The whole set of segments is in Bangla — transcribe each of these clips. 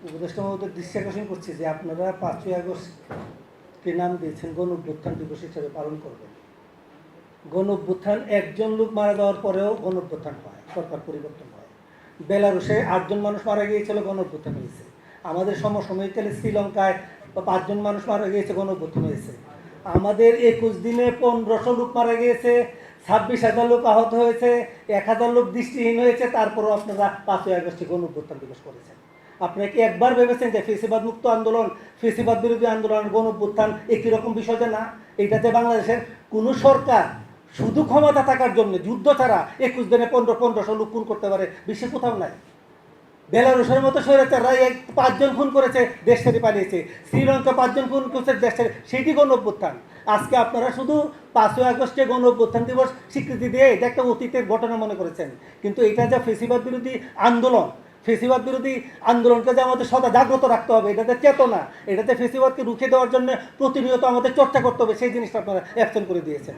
উপদেষ্টা মহোদয় দৃষ্টি আকর্ষণ করছি যে আপনারা 5ই আগস্টকে নাম দিয়েছেন গণ অভ্যুত্থান দিবস হিসেবে পালন করবেন। গণ অভ্যুত্থান একজন লোক মারা যাওয়ার পরেও গণ অভ্যুত্থান হয়, সরকার পরিবর্তন হয়। বেলারুশে 8 জন মানুষ মারা গিয়েছিল, গণ অভ্যুত্থান হয়েছে। আমাদের সমসাময়িককালে শ্রীলঙ্কায় 5 জন মানুষ মারা গিয়েছে, গণ অভ্যুত্থান হয়েছে। আমাদের 21 দিনে 1500 লোক মারা গিয়েছে, 26,000 লোক আহত হয়েছে, 1000 লোক দৃষ্টিহীন হয়েছে, তারপরও আপনারা 5ই আগস্টে গণ অভ্যুত্থান দিবস করেছেন। আপনারা কি একবার ভেবেছেন যে ফেসিবাদ মুক্ত আন্দোলন, ফেসিবাদ বিরোধী আন্দোলন, গণ অভ্যুত্থান একই রকম বিষয় যে না? এটাতে বাংলাদেশের কোনো সরকার শুধু ক্ষমতা থাকার জন্য যুদ্ধ ছাড়া 21 দিনে 1500 লোক খুন করতে পারে বিশ্বে কোথাও নাই। বেলারুশের মতো স্বৈরাচাররা 5 জন খুন করেছে, দেশ ছেড়ে পালিয়েছে। শ্রীলঙ্কা 5 জন খুন করেছে, দেশ ছেড়ে, সেটি গণ অভ্যুত্থান। আজকে আপনারা শুধু 5ই আগস্টে গণ অভ্যুত্থান দিবস স্বীকৃতি দিয়ে এটা একটা অতীতের ঘটনা মনে করেছেন, কিন্তু এটা যা ফেসিবাদ বিরোধী আন্দোলন, ফেসিবাদ বিরোধী আন্দোলনকে যে আমাদের সদা জাগ্রত রাখতে হবে, এটাতে চেতনা, এটাতে ফেসিবাদকে রুখে দেওয়ার জন্য প্রতিনিয়ত আমাদের চর্চা করতে হবে, সেই জিনিসটা আপনারা অ্যাবসেন্ট করে দিয়েছেন।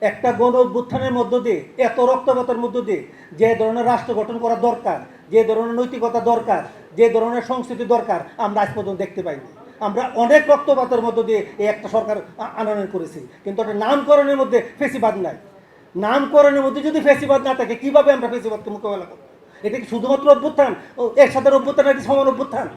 একটা গণ অভ্যুত্থানের মধ্য দিয়ে, এত রক্তপাতের মধ্য দিয়ে যে ধরনের রাষ্ট্র গঠন করা দরকার, যে ধরনের নৈতিকতা দরকার, যে ধরনের সংস্কৃতি দরকার, আমরা আজ পর্যন্ত দেখতে পাইনি। আমরা অনেক রক্তপাতের মধ্য দিয়ে এই একটা সরকার আনয়ন করেছি, কিন্তু একটা নামকরণের মধ্যে ফেসিবাদ নাই। নামকরণের মধ্যে যদি ফেসিবাদ না থাকে, কিভাবে আমরা ফেসিবাদকে মোকাবেলা করবো? এটা কি শুধুমাত্র অভ্যুত্থান, এর সাথে অভ্যুত্থান একটি সমান অভ্যুত্থান?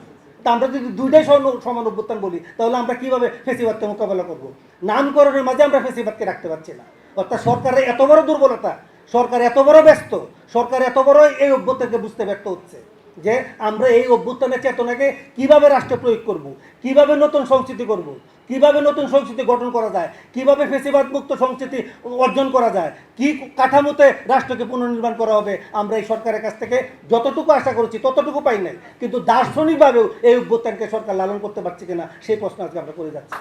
তা আমরা যদি দুইটাই সমান অভ্যুত্থান বলি, তাহলে আমরা কিভাবে ফেসিবাদকে মোকাবেলা করবো? নামকরণের মাঝে আমরা ফেসিবাদকে রাখতে পারছি না। অর্থাৎ সরকারের এত বড় দুর্বলতা, সরকার এত বড় ব্যস্ত, সরকার এত বড় এই অভ্যুত্থানকে বুঝতে ব্যর্থ হচ্ছে যে আমরা এই অভ্যুত্থানের চেতনাকে কিভাবে রাষ্ট্রে প্রয়োগ করব, কিভাবে নতুন সংস্কৃতি করব, কিভাবে নতুন সংস্কৃতি গঠন করা যায়, কিভাবে ফেসিবাদ মুক্ত সংস্কৃতি অর্জন করা যায়, কি কাঠামোতে রাষ্ট্রকে পুনর্নির্মাণ করা হবে। আমরা এই সরকারের কাছ থেকে যতটুকু আশা করেছি ততটুকু পাই নাই, কিন্তু দার্শনিকভাবেও এই অভ্যুত্থানকে সরকার লালন করতে পারছে কিনা সেই প্রশ্ন আজকে আমরা করে যাচ্ছি।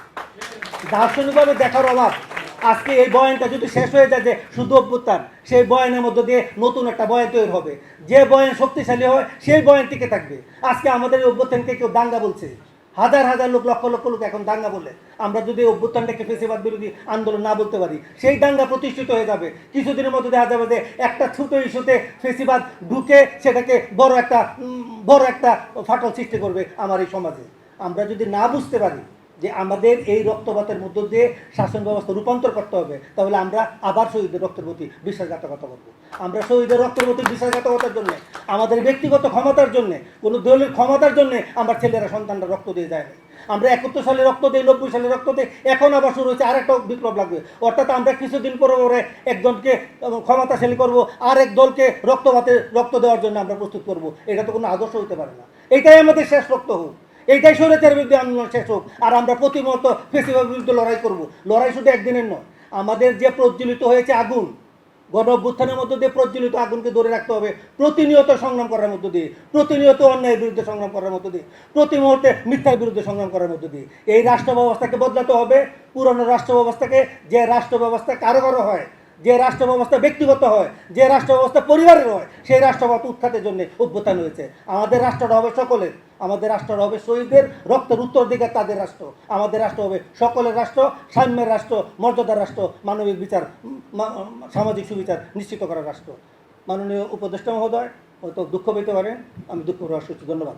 দার্শনিকভাবে দেখার অভাব। আজকে এই বয়ানটা যদি শেষ হয়ে যায় যে শুধু অভ্যুত্থান, সেই বয়ানের মধ্য দিয়ে নতুন একটা বয়ান তৈরি হবে, যে বয়ান শক্তিশালী হয় সেই বয়ান টিকে থাকবে। আজকে আমাদের এই অভ্যুত্থানকে কেউ দাঙ্গা বলছে, হাজার হাজার লোক, লক্ষ লক্ষ লোক এখন দাঙ্গা বলে। আমরা যদি অভ্যুত্থানটাকে ফেসিবাদ বিরোধী আন্দোলন না বলতে পারি, সেই দাঙ্গা প্রতিষ্ঠিত হয়ে যাবে। কিছুদিনের মধ্যে দেখা যাবে যে একটা ছোট ইস্যুতে ফেসিবাদ ঢুকে সেটাকে বড় একটা ফাটল সৃষ্টি করবে আমার এই সমাজে। আমরা যদি না বুঝতে পারি যে আমাদের এই রক্তপাতের মধ্য দিয়ে শাসন ব্যবস্থা রূপান্তর করতে হবে, তাহলে আমরা আবার শহীদের রক্তের প্রতি বিশ্বাসঘাতকতা করবো। আমরা শহীদের রক্তের প্রতি বিশ্বাসঘাতকতার জন্য, আমাদের ব্যক্তিগত ক্ষমতার জন্য, কোনো দলের ক্ষমতার জন্য আমার ছেলেরা সন্তানরা রক্ত দিয়ে যায় না। আমরা 71 সালে রক্ত দিই, 90 সালে রক্ত দিই, এখন আবার শুরু হচ্ছে আরেকটা বিপ্লব লাগবে। অর্থাৎ আমরা কিছুদিন পরে একজনকে ক্ষমতাশালী করবো, আর এক দলকে রক্ত দেওয়ার জন্য আমরা প্রস্তুত করবো। এটা তো কোনো আদর্শ হতে পারে না। এটাই আমাদের শেষ রক্ত হোক, এইটাই স্বৈরাচারের বিরুদ্ধে আন্দোলন শেষ হোক, আর আমরা প্রতিমত ফেসিবাদের বিরুদ্ধে লড়াই করব। লড়াই শুধু একদিনের নয়, আমাদের যে প্রজ্বলিত হয়েছে আগুন, গণ অভ্যুত্থানের মধ্য দিয়ে প্রজ্বলিত আগুনকে ধরে রাখতে হবে, প্রতিনিয়ত সংগ্রাম করার মধ্য দিয়ে, প্রতিনিয়ত অন্যায়ের বিরুদ্ধে সংগ্রাম করার মধ্য দিয়ে, প্রতি মুহূর্তে মিথ্যার বিরুদ্ধে সংগ্রাম করার মধ্য দিয়ে এই রাষ্ট্র ব্যবস্থাকে বদলাতে হবে। পুরনো রাষ্ট্র ব্যবস্থাকে, যে রাষ্ট্র ব্যবস্থা কারো হয়, যে রাষ্ট্র ব্যবস্থা ব্যক্তিগত হয়, যে রাষ্ট্র ব্যবস্থা পরিবারের হয়, সেই রাষ্ট্র ব্যবস্থা উৎখাতের জন্য অভ্যুত্থান হয়েছে। আমাদের রাষ্ট্রটা হবে সকলের, আমাদের রাষ্ট্রটা হবে শহীদদের রক্তের উত্তরাধিকার তাদের রাষ্ট্র। আমাদের রাষ্ট্র হবে সকলের রাষ্ট্র, সাম্যের রাষ্ট্র, মর্যাদার রাষ্ট্র, মানবিক বিচার, সামাজিক সুবিচার নিশ্চিত করার রাষ্ট্র। মাননীয় উপদেষ্টা মহোদয় হয়তো দুঃখ পেতে পারেন, আমি দুঃখ প্রকাশ করছি। ধন্যবাদ।